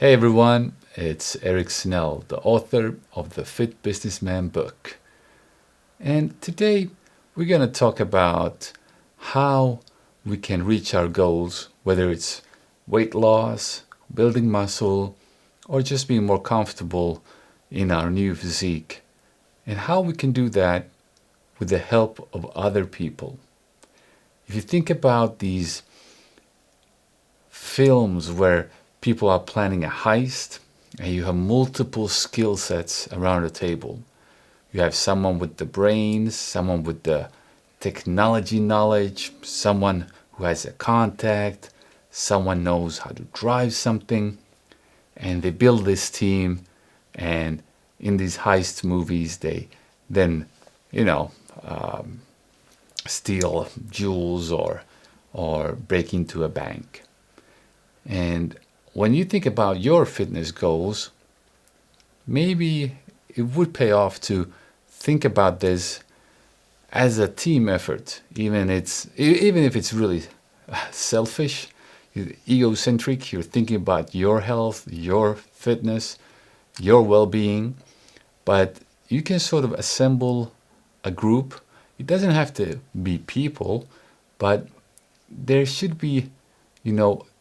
Hey everyone, it's Eric Snaell, the author of the Fit Businessman book. And today we're going to talk about how we can reach our goals, whether it's weight loss, building muscle, or just being more comfortable in our new physique, and how we can do that with the help of other people. If you think about these films where people are planning a heist and you have multiple skill sets around the table. You have someone with the brains, someone with the technology knowledge, someone who has a contact, someone knows how to drive something, and they build this team. And in these heist movies, they then, steal jewels or break into a bank. And when you think about your fitness goals, maybe it would pay off to think about this as a team effort, even if it's really selfish, egocentric. You're thinking about your health, your fitness, your well-being, but you can sort of assemble a group. It doesn't have to be people, but there should be,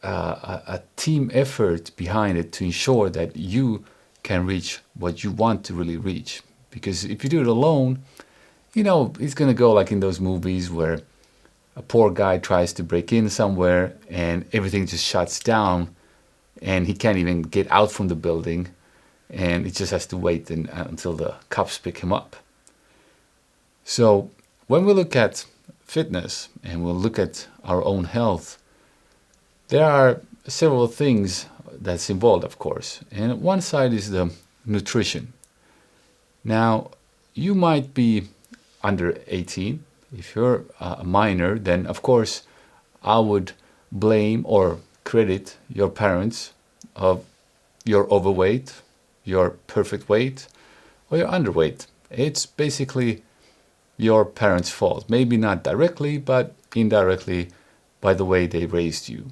a team effort behind it to ensure that you can reach what you want to really reach. Because if you do it alone, it's going to go like in those movies where a poor guy tries to break in somewhere and everything just shuts down and he can't even get out from the building, and he just has to wait until the cops pick him up. So when we look at fitness and we'll look at our own health, there are several things that's involved, of course. And one side is the nutrition. Now, you might be under 18. If you're a minor, then of course I would blame or credit your parents of your overweight, your perfect weight, or your underweight. It's basically your parents' fault. Maybe not directly, but indirectly by the way they raised you.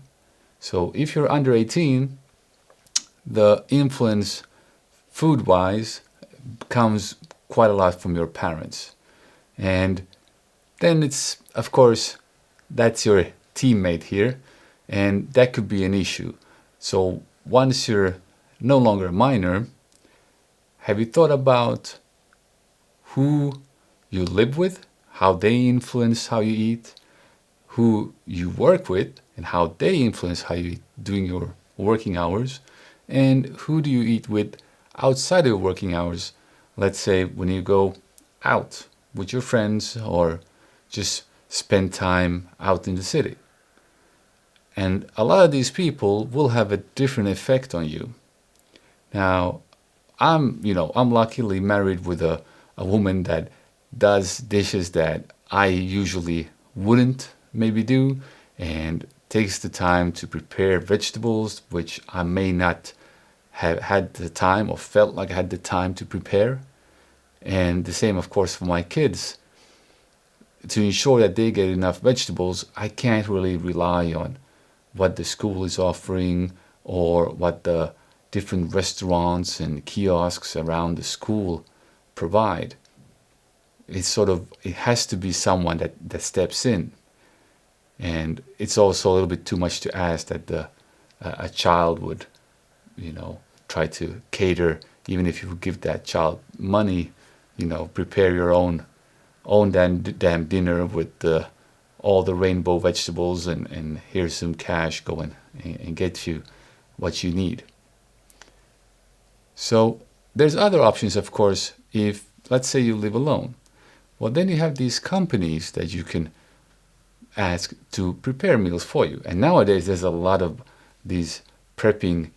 So if you're under 18, the influence food-wise comes quite a lot from your parents. And then it's, of course, that's your teammate here, and that could be an issue. So once you're no longer a minor, have you thought about who you live with, how they influence how you eat, who you work with and how they influence how you eat during your working hours, and who do you eat with outside of your working hours? Let's say when you go out with your friends or just spend time out in the city. And a lot of these people will have a different effect on you. Now, I'm luckily married with a woman that does dishes that I usually wouldn't maybe do, and takes the time to prepare vegetables which I may not have had the time or felt like I had the time to prepare. And the same, of course, for my kids. To ensure that they get enough vegetables, I can't really rely on what the school is offering or what the different restaurants and kiosks around the school provide. It has to be someone that steps in. And it's also a little bit too much to ask that a child would, try to cater, even if you give that child money, prepare your own damn dinner with all the rainbow vegetables and here's some cash, go and get you what you need. So there's other options, of course, if, let's say, you live alone. Well, then you have these companies that you can ask to prepare meals for you. And nowadays there's a lot of these prepping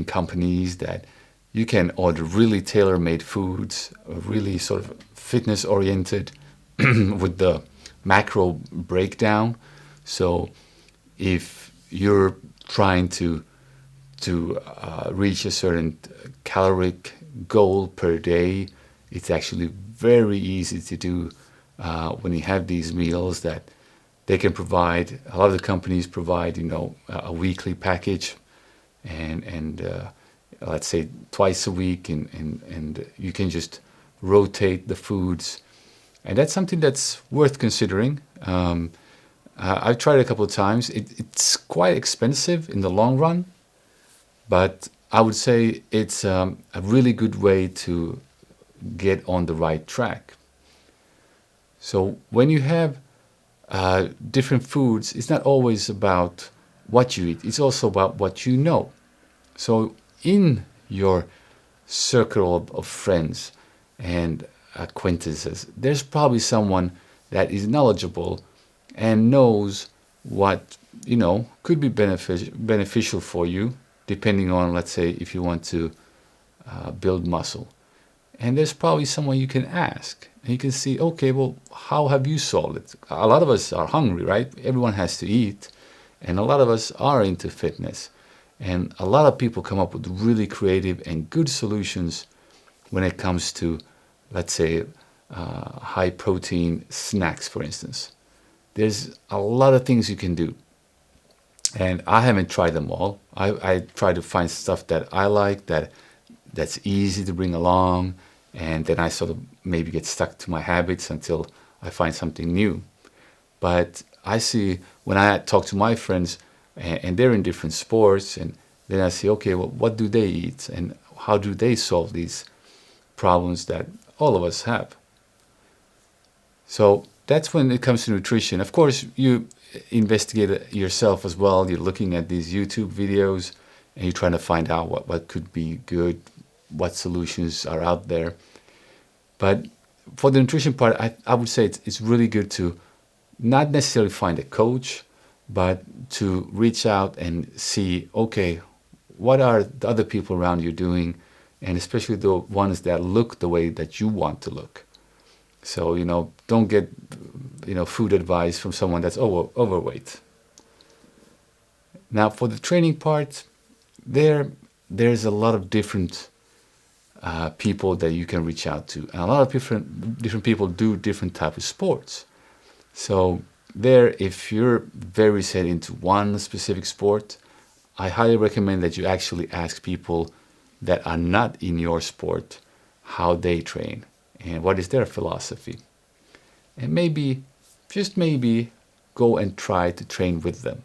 companies that you can order really tailor-made foods, really sort of fitness-oriented with the macro breakdown. So if you're trying to reach a certain caloric goal per day, it's actually very easy to do when you have these meals that they can provide. A lot of the companies provide, a weekly package and let's say twice a week, and you can just rotate the foods, and that's something that's worth considering. I've tried it a couple of times. It's quite expensive in the long run, but I would say it's a really good way to get on the right track. So when you have different foods, it's not always about what you eat, it's also about what you know. So in your circle of friends and acquaintances, there's probably someone that is knowledgeable and knows what, could be beneficial for you, depending on, let's say, if you want to build muscle. And there's probably someone you can ask. And you can see, okay, well, how have you solved it? A lot of us are hungry, right? Everyone has to eat. And a lot of us are into fitness. And a lot of people come up with really creative and good solutions when it comes to, let's say, high protein snacks, for instance. There's a lot of things you can do. And I haven't tried them all. I try to find stuff that I like, that's easy to bring along, and then I sort of maybe get stuck to my habits until I find something new. But I see when I talk to my friends, and they're in different sports, and then I see, okay, well, what do they eat, and how do they solve these problems that all of us have? So that's when it comes to nutrition. Of course, you investigate it yourself as well. You're looking at these YouTube videos, and you're trying to find out what could be good, what solutions are out there. But for the nutrition part, I would say it's really good to not necessarily find a coach, but to reach out and see, okay, what are the other people around you doing, and especially the ones that look the way that you want to look. So, don't get, food advice from someone that's overweight. Now, for the training part, there's a lot of different people that you can reach out to, and a lot of different people do different type of sports. So there, if you're very set into one specific sport, I highly recommend that you actually ask people that are not in your sport how they train and what is their philosophy, and maybe, just maybe, go and try to train with them.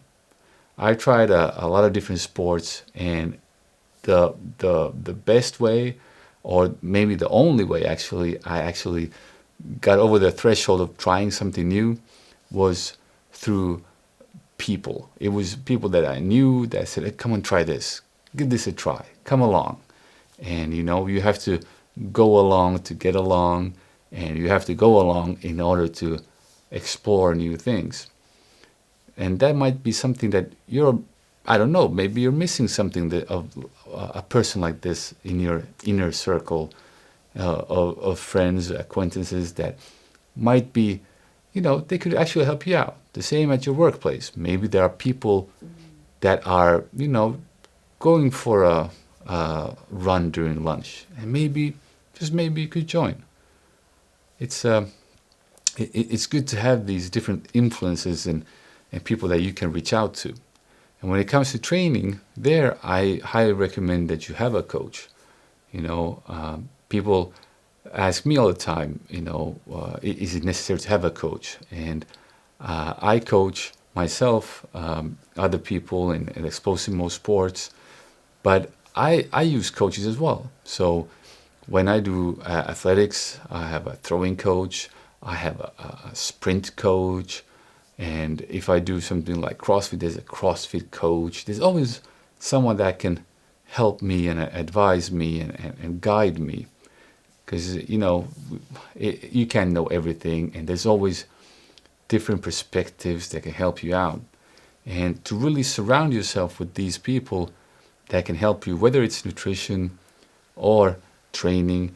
I tried a lot of different sports, and the best way, or maybe the only way actually, I actually got over the threshold of trying something new was through people. It was people that I knew that said, hey, come and try this, give this a try, come along. And you have to go along to get along, and you have to go along in order to explore new things. And that might be something that I don't know, maybe you're missing something of a person like this in your inner circle of friends, acquaintances that might be, they could actually help you out. The same at your workplace. Maybe there are people that are, going for a run during lunch, and maybe, just maybe, you could join. It's good to have these different influences and people that you can reach out to. And when it comes to training, there I highly recommend that you have a coach. People ask me all the time, is it necessary to have a coach? And I coach myself, other people in Explosive Mode Sports, but I use coaches as well. So when I do athletics, I have a throwing coach, I have a sprint coach, and if I do something like CrossFit, there's a CrossFit coach. There's always someone that can help me and advise me and guide me, because you can't know everything, and there's always different perspectives that can help you out. And to really surround yourself with these people that can help you, whether it's nutrition or training,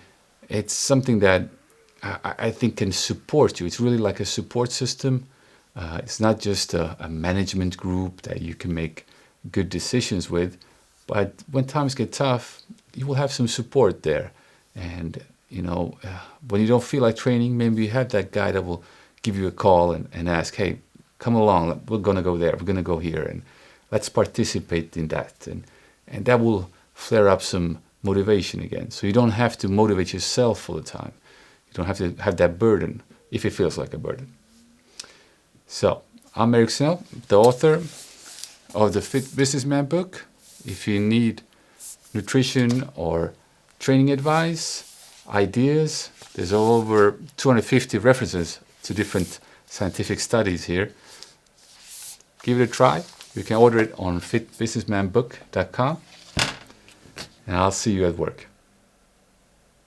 it's something that I think can support you. It's really like a support system. It's not just a management group that you can make good decisions with, but when times get tough, you will have some support there. And when you don't feel like training, maybe you have that guy that will give you a call and ask, hey, come along, we're going to go there, we're going to go here, and let's participate in that. And and that will flare up some motivation again. So you don't have to motivate yourself all the time. You don't have to have that burden if it feels like a burden. So I'm Eric Snaell, the author of the Fit Businessman book. If you need nutrition or training advice, ideas, there's over 250 references to different scientific studies here. Give it a try. You can order it on ExplosiveMode.com, and I'll see you at work.